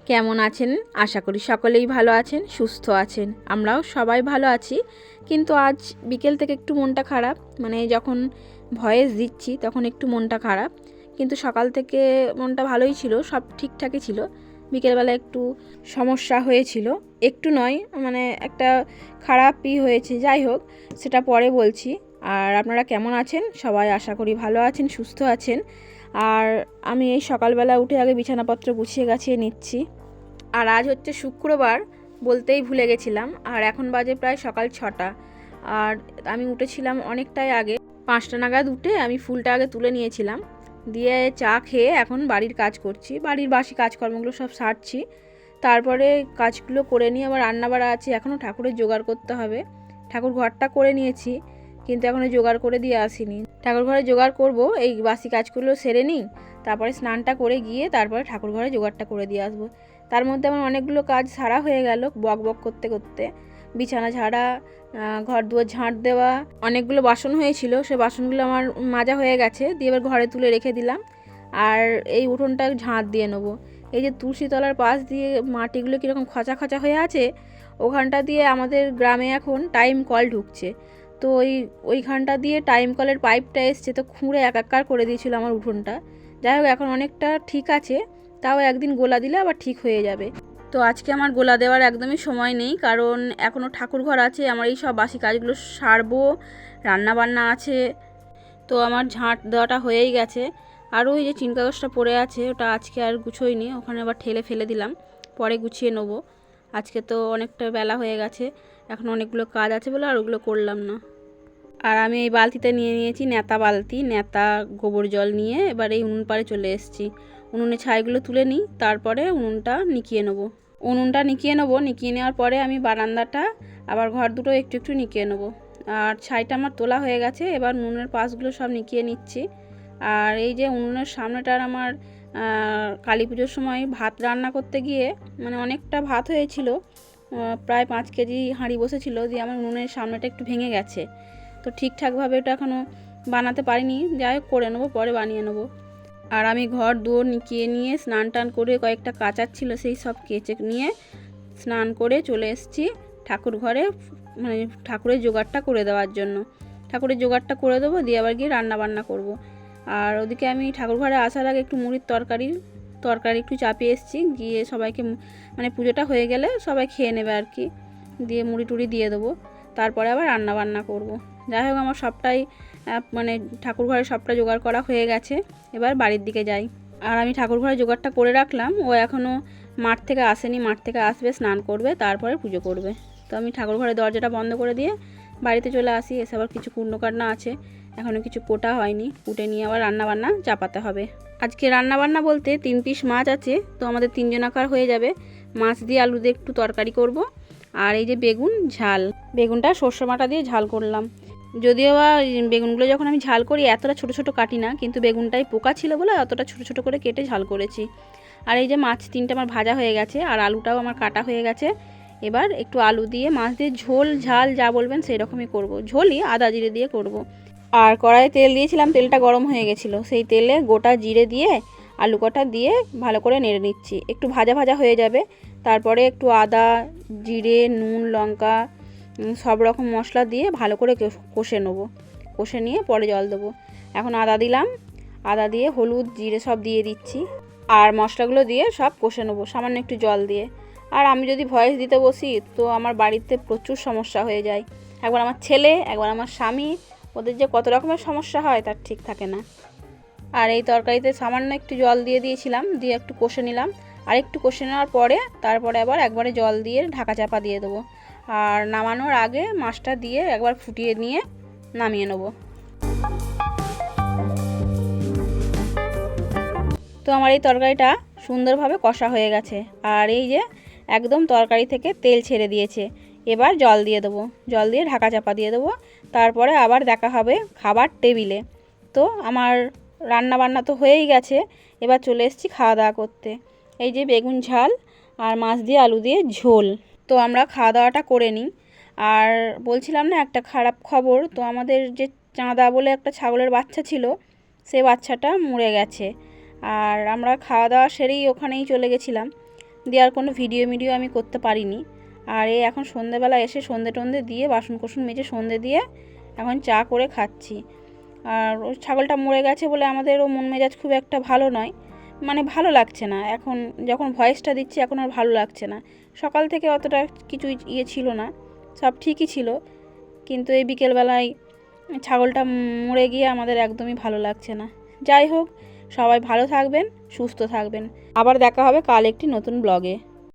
কেমন আছেন? আশা করি সকলেই ভালো আছেন, সুস্থ আছেন। আমরাও সবাই ভালো আছি। কিন্তু আজ বিকেল থেকে একটু মনটা খারাপ। মানে যখন ভয়েস দিচ্ছি তখন একটু মনটা খারাপ। কিন্তু সকাল থেকে মনটা ভালোই ছিল, সব ঠিকঠাকই ছিল। বিকেলবেলা একটু সমস্যা হয়েছিল, একটু নয় মানে একটা খারাপই হয়েছে। যাই হোক, সেটা পরে বলছি। আর আপনারা কেমন আছেন? সবাই আশা করি ভালো আছেন, সুস্থ আছেন। আর আমি এই সকালবেলা উঠে আগে বিছানাপত্র গুছিয়ে গাছিয়ে নিচ্ছি। আর আজ হচ্ছে শুক্রবার, বলতেই ভুলে গেছিলাম। আর এখন বাজে প্রায় সকাল 6টা। আর আমি উঠেছিলাম অনেকটাই আগে, 5টা নাগাদ উঠে আমি ফুলটা আগে তুলে নিয়েছিলাম, দিয়ে চা খেয়ে এখন বাড়ির কাজ করছি। বাড়ির বাসি কাজকর্মগুলো সব সারছি। তারপরে কাজগুলো করে নিয়ে আবার রান্নাবাড়া আছে, এখনও ঠাকুরের জোগাড় করতে হবে। ঠাকুর ঘরটা করে নিয়েছি, কিন্তু এখনও জোগাড় করে দিয়ে আসিনি। ঠাকুর ঘরে জোগাড় করব, এই বাসি কাজগুলো সেরে নিই, তারপরে স্নানটা করে গিয়ে তারপরে ঠাকুর ঘরে জোগাড়টা করে দিয়ে আসবো। তার মধ্যে আমার অনেকগুলো কাজ সারা হয়ে গেল বক বক করতে করতে। বিছানা ঝাড়া, ঘর দুয়ার ঝাঁট দেওয়া, অনেকগুলো বাসন হয়েছিল, সে বাসনগুলো আমার মাজা হয়ে গেছে, দিয়ে এবার ঘরে তুলে রেখে দিলাম। আর এই উঠোনটা ঝাঁট দিয়ে নেবো। এই যে তুলসীতলার পাশ দিয়ে মাটিগুলো কীরকম খচা খচা হয়ে আছে, ওখানটা দিয়ে আমাদের গ্রামে এখন টাইম কল ঢুকছে। তো ওইখানটা দিয়ে টাইম কলের পাইপটা এসছে, তো খুঁড়ে একাকার করে দিয়েছিল আমার উঠোনটা। যাই হোক, এখন অনেকটা ঠিক আছে, তাও একদিন গোলা দিলে আবার ঠিক হয়ে যাবে। তো আজকে আমার গোলা দেওয়ার একদমই সময় নেই, কারণ এখনও ঠাকুর ঘর আছে, আমার এই সব বাসি কাজগুলো সারবো, রান্নাবান্না আছে। তো আমার ঝাঁট দেওয়াটা হয়েই গেছে। আর ওই যে চিন কাগজটা পড়ে আছে, ওটা আজকে আর গুছোইনি, ওখানে আবার ঠেলে ফেলে দিলাম, পরে গুছিয়ে নেবো। আজকে তো অনেকটা বেলা হয়ে গেছে, এখন অনেকগুলো কাজ আছে বলে আর ওগুলো করলাম না। আর আমি এই বালতিতে নিয়ে নিয়েছি নেতা বালতি, নেতা গোবর জল নিয়ে এবার এই উনুন পাড়ে চলে এসেছি। উনুনে ছাইগুলো তুলে নিই, তারপরে উনুনটা নিকিয়ে নেবো। নিকিয়ে নেওয়ার পরে আমি বারান্দাটা আবার ঘর দুটো একটু একটু নিকিয়ে নেবো। আর ছাইটা আমার তোলা হয়ে গেছে, এবার উনুনের পাশগুলো সব নিকিয়ে নিচ্ছি। আর এই যে উনুনের সামনেটার আমার কালী পুজোর সময় ভাত রান্না করতে গিয়ে মানে অনেকটা ভাত হয়েছিল, প্রায় 5 কেজি হাঁড়ি বসেছিল, দিয়ে আমার উনুনের সামনেটা একটু ভেঙে গেছে। তো ঠিকঠাকভাবে ওটা এখনও বানাতে পারিনি, যাই হোক করে নেবো, পরে বানিয়ে নেবো। আর আমি ঘর দুয়ার নিকিয়ে নিয়ে স্নান টান করে কয়েকটা কাচার ছিল সেই সব কেচে নিয়ে স্নান করে চলে এসেছি ঠাকুর ঘরে, মানে ঠাকুরের জোগাড়টা করে দেওয়ার জন্য। ঠাকুরের জোগাড়টা করে দেবো, দিয়ে আবার গিয়ে রান্না বান্না করব। আর ওদিকে আমি ঠাকুর ঘরে আসার আগে একটু মুড়ির তরকারি একটু চাপিয়ে এসেছি, গিয়ে সবাইকে মানে পুজোটা হয়ে গেলে সবাই খেয়ে নেবে আর কি, দিয়ে মুড়ি টুড়ি দিয়ে দেবো, তারপরে আবার রান্না বান্না করব। যাই হোক, আমার সবটাই মানে ঠাকুর ঘরে সবটা জোগাড় করা হয়ে গেছে, এবার বাড়ির দিকে যাই। আর আমি ঠাকুর ঘরে জোগাড়টা করে রাখলাম, ও এখনও মাঠ থেকে আসেনি, মাঠ থেকে আসবে, স্নান করবে, তারপরে পুজো করবে। তো আমি ঠাকুর ঘরের দরজাটা বন্ধ করে দিয়ে বাড়িতে চলে আসি। এসে আবার কিছু কুণ্ডকান্না আছে, এখনও কিছু কোটা হয়নি, কুটে নিয়ে আবার রান্নাবান্না চাপাতে হবে। আজকে রান্নাবান্না বলতে 3 পিস মাছ আছে, তো আমাদের 3 জনাকার হয়ে যাবে। মাছ দিয়ে আলু দিয়ে একটু তরকারি করব। আর এই যে বেগুন ঝাল, বেগুনটা সর্ষে বাটা দিয়ে ঝাল করলাম। যদিও বা বেগুনগুলো যখন আমি ঝাল করি এতটা ছোট ছোট কাটি না, কিন্তু বেগুনটাই পোকা ছিল বলে অতটা ছোট ছোট করে কেটে ঝাল করেছি। আর এই যে মাছ 3টে আমার ভাজা হয়ে গেছে, আর আলুটাও আমার কাটা হয়ে গেছে। এবার একটু আলু দিয়ে মাছ দিয়ে ঝোল ঝাল যা বলবেন সেই রকমই করব, ঝোলই আদা জিরে দিয়ে করব। আর কড়াইয়ে তেল দিয়েছিলাম, তেলটা গরম হয়ে গেছিলো, সেই তেলে গোটা জিরে দিয়ে আলু কটা দিয়ে ভালো করে নেড়ে নিচ্ছি, একটু ভাজা ভাজা হয়ে যাবে। তারপরে একটু আদা জিরে নুন লঙ্কা সব রকম মশলা দিয়ে ভালো করে কষে নেবো, কষে নিয়ে পরে জল দেবো। এখন আদা দিলাম, আদা দিয়ে হলুদ জিরে সব দিয়ে দিচ্ছি, আর মশলাগুলো দিয়ে সব কষে নেবো সামান্য একটু জল দিয়ে। আর আমি যদি ভয়েস দিতে বসি তো আমার বাড়িতে প্রচুর সমস্যা হয়ে যায়, একবার আমার ছেলে একবার আমার স্বামী, ওদের যে কত রকমের সমস্যা হয় তার ঠিক থাকে না। আর এই তরকারিতে সামান্য একটু জল দিয়ে দিয়েছিলাম, দিয়ে একটু কষে নিলাম। আর একটু কষে নেওয়ার পরে তারপরে আবার একবারে জল দিয়ে ঢাকা চাপা দিয়ে দেবো। আর নামানোর আগে মাছটা দিয়ে একবার ফুটিয়ে নিয়ে নামিয়ে নেব। তো আমার এই তরকারিটা সুন্দরভাবে কষা হয়ে গেছে, আর এই যে একদম তরকারি থেকে তেল ছেড়ে দিয়েছে। এবার জল দিয়ে দেবো, জল দিয়ে ঢাকা চাপা দিয়ে দেবো, তারপরে আবার দেখা হবে খাবার টেবিলে। তো আমার রান্না বান্না তো হয়েই গেছে, এবার চলে এসেছি খাওয়া দাওয়া করতে। এই যে বেগুন ঝাল আর মাছ দিয়ে আলু দিয়ে ঝোল। তো আমরা খাওয়া দাওয়াটা করে নিই। আর বলছিলাম না একটা খারাপ খবর, তো আমাদের যে চাঁদা বলে একটা ছাগলের বাচ্চা ছিল, সে বাচ্চাটা মরে গেছে। আর আমরা খাওয়া দাওয়া সেরেই ওখানেই চলে গেছিলাম। দেওয়ার কোনো ভিডিও আমি করতে পারিনি। আর এই এখন সন্ধেবেলা এসে সন্ধে টন্ধে দিয়ে বাসন কোসন মেজে সন্ধে দিয়ে এখন চা করে খাচ্ছি। আর ওই ছাগলটা মরে গেছে বলে আমাদেরও মন মেজাজ খুব একটা ভালো নয়, মানে ভালো লাগছে না। এখন যখন ভয়েসটা দিচ্ছি এখন আর ভালো লাগছে না। সকাল থেকে অতটা কিছু ছিল না, সব ঠিকই ছিল, কিন্তু এই বিকেলবেলায় ছাগলটা মরে গিয়ে আমাদের একদমই ভালো লাগছে না। যাই হোক, সবাই ভালো থাকবেন, সুস্থ থাকবেন। আবার দেখা হবে কাল একটি নতুন ব্লগে।